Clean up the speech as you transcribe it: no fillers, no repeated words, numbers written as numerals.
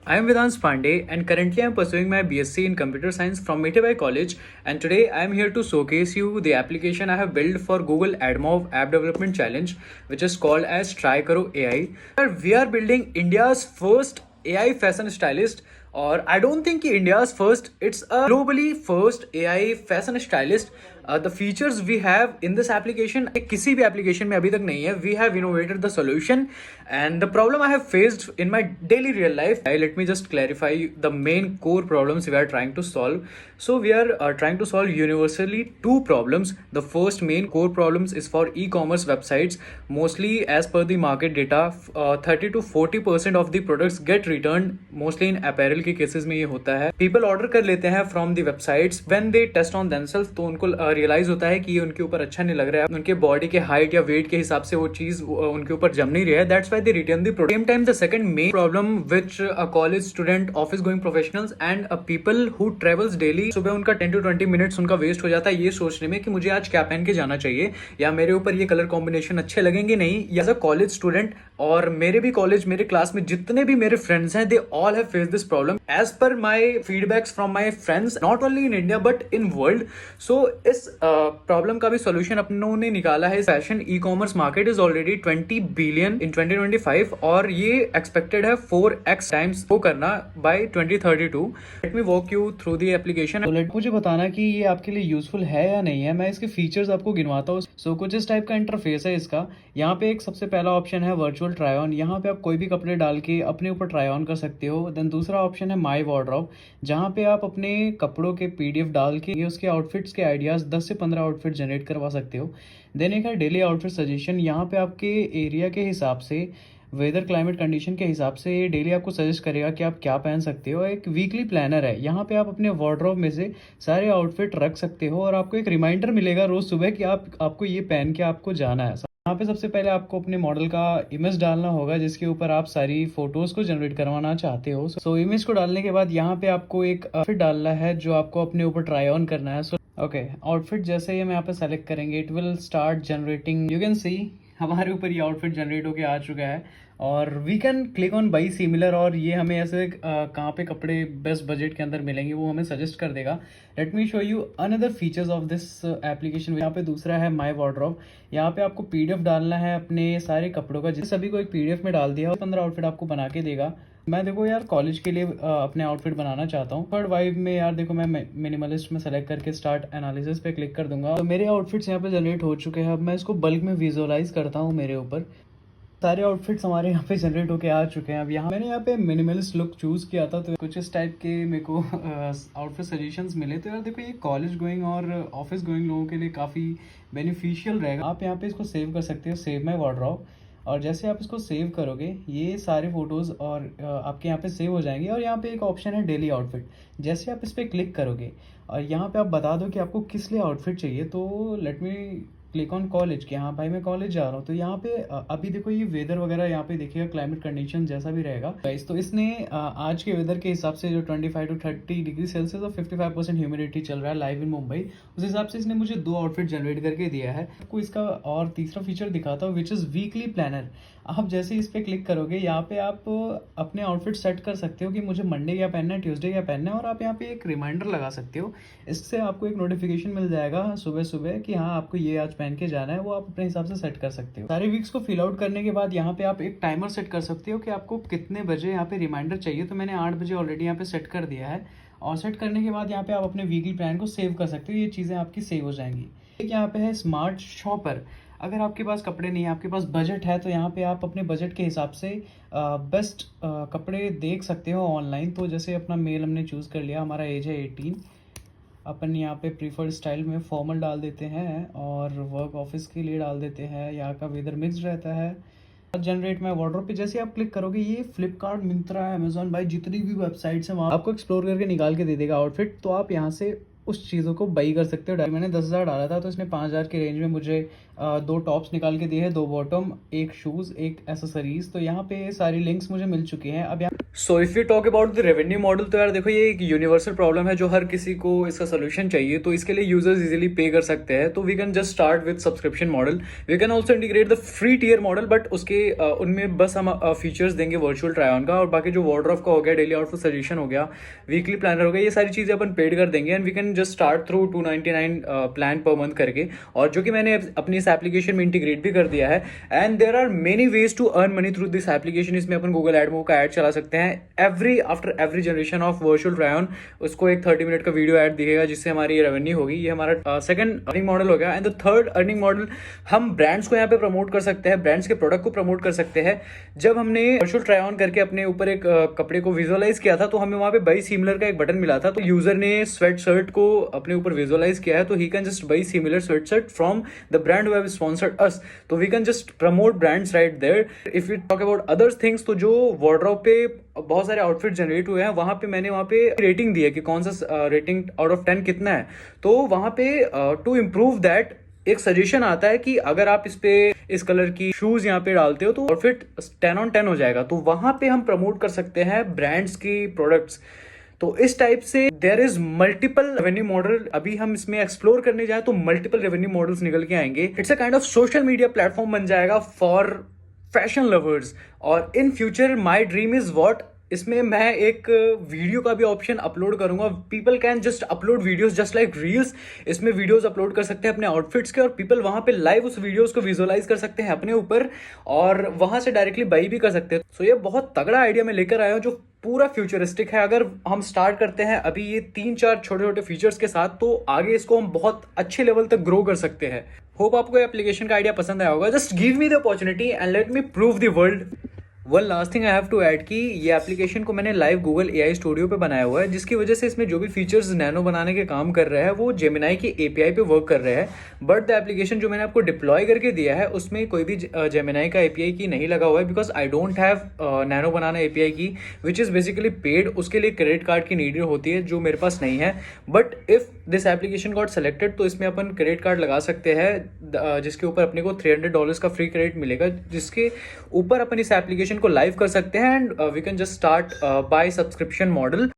I am Vedans Pandey and currently I am pursuing my BSc in Computer Science from Mitibai College, and today I am here to showcase you the application I have built for Google AdMob App Development Challenge, which is called as Try Karo AI. We are building India's first AI fashion stylist, or I don't think India's first, it's a globally first AI fashion stylist. The features we have in this application किसी भी application में अभी तक नहीं है. We have innovated the solution and the problem I have faced in my daily real life. Let me just clarify the main core problems we are trying to solve. So we are trying to solve universally two problems. The first main core problems is for e-commerce websites. Mostly as per the market data, 30 to 40% of the products get returned. Mostly in apparel के cases में ये होता है. People order कर लेते हैं from the websites. When they test on themselves तो उनको रियलाइज होता है कि ये उनके ऊपर अच्छा नहीं लग रहा है, उनके बॉडी के हाइट या वेट के हिसाब से वो चीज उनके ऊपर जम नहीं रही है. That's why they return the product. Same time the second main problem which a college student, office going professionals and people who travels daily, सुबह उनका 10 to 20 मिनट्स उनका वेस्ट हो जाता है ये सोचने में कि मुझे आज क्या पहन के जाना चाहिए, या मेरे ऊपर ये कलर कॉम्बिनेशन अच्छे लगेंगे नहीं. एज अ कॉलेज स्टूडेंट, और मेरे भी कॉलेज, मेरे क्लास में जितने भी मेरे फ्रेंड्स हैं, they all have face this problem as per my feedbacks from my friends, not only in India but in world. So इस प्रॉब्लम का भी सॉल्यूशन अपनों ने निकाला है. Fashion e commerce market is already 20 billion in 2025 और ये expected है 4x टाइम्स वो करना by 2032. Let me walk you through the application. मुझे बताना कि ये आपके लिए यूजफुल है या नहीं है. मैं इसके फीचर्स आपको गिनवाता हूँ. सो कुछ इस टाइप का इंटरफेस है इसका. यहाँ पे एक सबसे पहला ऑप्शन है वर्चुअल ट्राई ऑन. यहाँ पे आप कोई भी कपड़े डाल के अपने ऊपर ट्राई ऑन कर सकते हो. देन दूसरा ऑप्शन है माई वार्डरोब, जहाँ पे आप अपने कपड़ों के PDF डाल के उसके आउटफिट्स के आइडियाज 10 से 15 आउटफिट जनरेट करवा सकते हो. देन एक है डेली आउटफिट सजेशन. यहाँ पे आपके एरिया के हिसाब से, वेदर क्लाइमेट कंडीशन के हिसाब से डेली आपको सजेस्ट करेगा कि आप क्या पहन सकते हो. एक वीकली प्लानर है. यहाँ पे आप अपने वार्डरोब में से सारे आउटफिट रख सकते हो और आपको एक रिमाइंडर मिलेगा रोज सुबह कि आपको ये पहन के आपको जाना है. यहाँ पे सबसे पहले आपको अपने मॉडल का इमेज डालना होगा जिसके ऊपर आप सारी फोटोज को जनरेट करवाना चाहते हो. सो इमेज को डालने के बाद यहाँ पे आपको एक आउटफिट डालना है जो आपको अपने ऊपर ट्राई ऑन करना है. सो ओके, आउटफिट जैसे ही हम यहाँ पे सेलेक्ट करेंगे, it will start generating. You can see हमारे ऊपर ये आउटफिट जनरेट होके आ चुका है और we can click on buy similar, और ये हमें ऐसे कहाँ पे कपड़े बेस्ट बजट के अंदर मिलेंगे वो हमें सजेस्ट कर देगा. Let me show you another features of this application. यहाँ पे दूसरा है माई वार्डरोब. यहाँ पे आपको PDF डालना है अपने सारे कपड़ों का. जिस सभी को एक PDF में डाल दिया, 15 आउटफिट आपको बना के देगा. मैं देखो यार कॉलेज के लिए अपने आउटफिट बनाना चाहता हूँ. थर्ड वाइब में यार देखो मैं मिनिमलिस्ट में सेलेक्ट करके स्टार्ट एनालिसिस पे क्लिक कर दूंगा. तो मेरे आउटफिट्स यहाँ पे जनरेट हो चुके हैं. अब मैं इसको बल्क में विजुअलाइज करता हूँ. मेरे ऊपर सारे आउटफिट्स हमारे यहाँ पे जनरेट होके आ चुके हैं. अब यहाँ मैंने यहाँ पे मिनिमलिस्ट लुक चूज किया था, तो कुछ इस टाइप के मेरे को आउटफिट सजेशंस मिले. तो यार देखो ये कॉलेज गोइंग और ऑफिस गोइंग लोगों के लिए काफ़ी बेनिफिशियल रहेगा. आप यहाँ पे इसको सेव कर सकते हो, सेव माई वार्डरोब. और जैसे आप इसको सेव करोगे ये सारे फोटोज़ और आपके यहाँ पे सेव हो जाएंगे. और यहाँ पे एक ऑप्शन है डेली आउटफिट. जैसे आप इस पर क्लिक करोगे और यहाँ पे आप बता दो कि आपको किस लिए आउटफिट चाहिए. तो let me click on college कि हाँ भाई मैं कॉलेज जा रहा हूँ. तो यहाँ पे अभी देखो ये वेदर वगैरह यहाँ पे देखिएगा, क्लाइमेट कंडीशन जैसा भी रहेगा गाइस. तो इसने आज के वेदर के हिसाब से जो 25 to 30 डिग्री सेल्सियस और 55% ह्यूमिडिटी चल रहा है लाइव इन मुंबई, उस हिसाब से इसने मुझे 2 आउटफिट जनरेट करके दिया है. आपको इसका और तीसरा फीचर दिखाता हूँ विच इज़ वीकली प्लानर. आप जैसे इस पर क्लिक करोगे यहाँ पे आप अपने आउटफिट सेट कर सकते हो कि मुझे मंडे क्या पहनना है, ट्यूसडे क्या पहनना है, और आप यहाँ पे एक रिमाइंडर लगा सकते हो. इससे आपको एक नोटिफिकेशन मिल जाएगा सुबह सुबह कि हाँ आपको ये आज पहन के जाना है. वो आप अपने हिसाब से सेट कर सकते हो. सारे वीक्स को फिल आउट करने के बाद यहाँ पे आप एक टाइमर सेट कर सकते हो कि आपको कितने बजे यहाँ पे रिमाइंडर चाहिए. तो मैंने 8 बजे ऑलरेडी यहाँ पे सेट कर दिया है. और सेट करने के बाद यहाँ पे आप अपने वीकली प्लान को सेव कर सकते हो. ये चीज़ें आपकी सेव हो जाएंगी. एक यहाँ पे है स्मार्ट शॉपर. अगर आपके पास कपड़े नहीं है, आपके पास बजट है, तो यहाँ पे आप अपने बजट के हिसाब से बेस्ट कपड़े देख सकते हो ऑनलाइन. तो जैसे अपना मेल हमने चूज़ कर लिया, हमारा एज है 18. अपन यहाँ पे प्रीफर्ड स्टाइल में फॉर्मल डाल देते हैं और वर्क ऑफिस के लिए डाल देते हैं. यहाँ का वेदर मिक्स रहता है. जनरेट माई वार्डरोब पे जैसे आप क्लिक करोगे ये फ्लिपकार्ट, मिंत्रा, अमेजॉन, भाई जितनी भी वेबसाइट्स हैं वहाँ आपको एक्सप्लोर करके निकाल के दे देगा आउटफिट. तो आप यहाँ से उस चीज़ों को बाई कर सकते हो. मैंने 10,000 डाला था तो इसने 5,000 के रेंज में मुझे दो टॉप्स निकाल के दिए हैं, दो बॉटम, एक शूज़, एक एसेसरीज। तो यहाँ पे सारी लिंक्स मुझे मिल चुकी हैं। अब यहाँ so if you talk about the revenue model, तो यार देखो ये एक यूनिवर्सल प्रॉब्लम है जो हर किसी को इसका सोल्यूशन चाहिए। तो इसके लिए यूजर्स इजीली पे कर सकते हैं। तो we can just start with subscription model. We can also integrate the free tier model, but उसके उनमें बस हम फीचर्स देंगे वर्चुअल ट्राई ऑन का, और बाकी जो वार्डरोब का हो गया, डेली आउटफिट सजेशन हो गया, वीकली प्लानर हो गया, ये सारी चीज़ें अपन पेड कर देंगे। And we can just start through 299 plan per month करके, और जो कि मैंने अपनी इस एप्लीकेशन में इंटीग्रेट भी कर दिया है। And there are many ways to earn money through this application. इसमें अपन गूगल एडमो का एड चला सकते हैं। After every generation of virtual try on उसको एक 30 मिनट का वीडियो ऐड दिखेगा, जिससे हमारी रेवेन्यू होगी। ये हमारा सेकंड अर्निंग मॉडल हो गया। And the third earning model, हम ब्रांड्स को यहाँ पे प्रमोट कर सकते हैं, ब्रांड्स के प्रोडक्ट को प्रमोट कर सकते हैं। जब हमने वर्चुअल ट्राई ऑन करके अपने ऊपर एक कपड़े को विजुअलाइज किया था, तो हमें वहां पे बाई सिमिलर का एक बटन मिला था। तो यूजर ने स्वेट शर्ट को अपने ऊपर विजुअलाइज किया है, तो he can just buy similar sweat shirt from the brand who have sponsored us. तो we can just promote brands right there. If you talk about other things, तो जो वार्डरोब पे बहुत सारे आउटफिट जनरेट हुए हैं, वहां पे मैंने वहां पे रेटिंग दी है कि कौन सा रेटिंग आउट ऑफ 10 कितना है। तो वहां पे टू इम्प्रूव दैट एक सजेशन आता है कि अगर आप इस पे इस कलर की शूज यहाँ पे डालते हो तो आउटफिट 10 on 10 हो जाएगा। तो वहां पे हम प्रमोट कर सकते हैं ब्रांड्स की प्रोडक्ट्स। तो इस टाइप से there is multiple revenue model. अभी हम इसमें एक्सप्लोर करने जाए तो मल्टीपल रेवेन्यू मॉडल्स निकल के आएंगे। It's a kind of social media platform बन जाएगा फॉर फैशन लवर्स। और in future my dream is what, इसमें मैं एक वीडियो का भी ऑप्शन अपलोड करूंगा। People can just upload videos just like reels. इसमें वीडियोस अपलोड कर सकते हैं अपने आउटफिट्स के, और पीपल वहां पे लाइव उस वीडियोस को विजुअलाइज कर सकते हैं अपने ऊपर, और वहां से डायरेक्टली बाई भी कर सकते हैं। सो ये बहुत तगड़ा आइडिया मैं लेकर आया हूं जो पूरा फ्यूचरिस्टिक है। अगर हम स्टार्ट करते हैं अभी ये 3-4 छोटे छोटे फीचर्स के साथ, तो आगे इसको हम बहुत अच्छे लेवल तक ग्रो कर सकते हैं। होप आपको एप्लीकेशन का आइडिया पसंद आया होगा। Just give me the opportunity and let me prove the world. One last thing I have to add कि ये एप्लीकेशन को मैंने लाइव गूगल एआई स्टूडियो पे बनाया हुआ है, जिसकी वजह से इसमें जो भी फीचर्स नैनो बनाने के काम कर रहे हैं वो जेमिनाई की एपीआई पे वर्क कर रहे हैं। बट द एप्लीकेशन जो मैंने आपको डिप्लॉय करके दिया है उसमें कोई भी जेमिनाई का एपीआई की नहीं लगा हुआ है, because I don't have nano banana API की विच इज़ बेसिकली पेड। उसके लिए क्रेडिट कार्ड की नीड होती है जो मेरे पास नहीं है। But if this application got selected, तो इसमें अपन क्रेडिट कार्ड लगा सकते हैं, जिसके ऊपर अपने को $300 का फ्री क्रेडिट मिलेगा, जिसके ऊपर अपन इस एप्लीकेशन को लाइव कर सकते हैं। And we can just start by subscription model.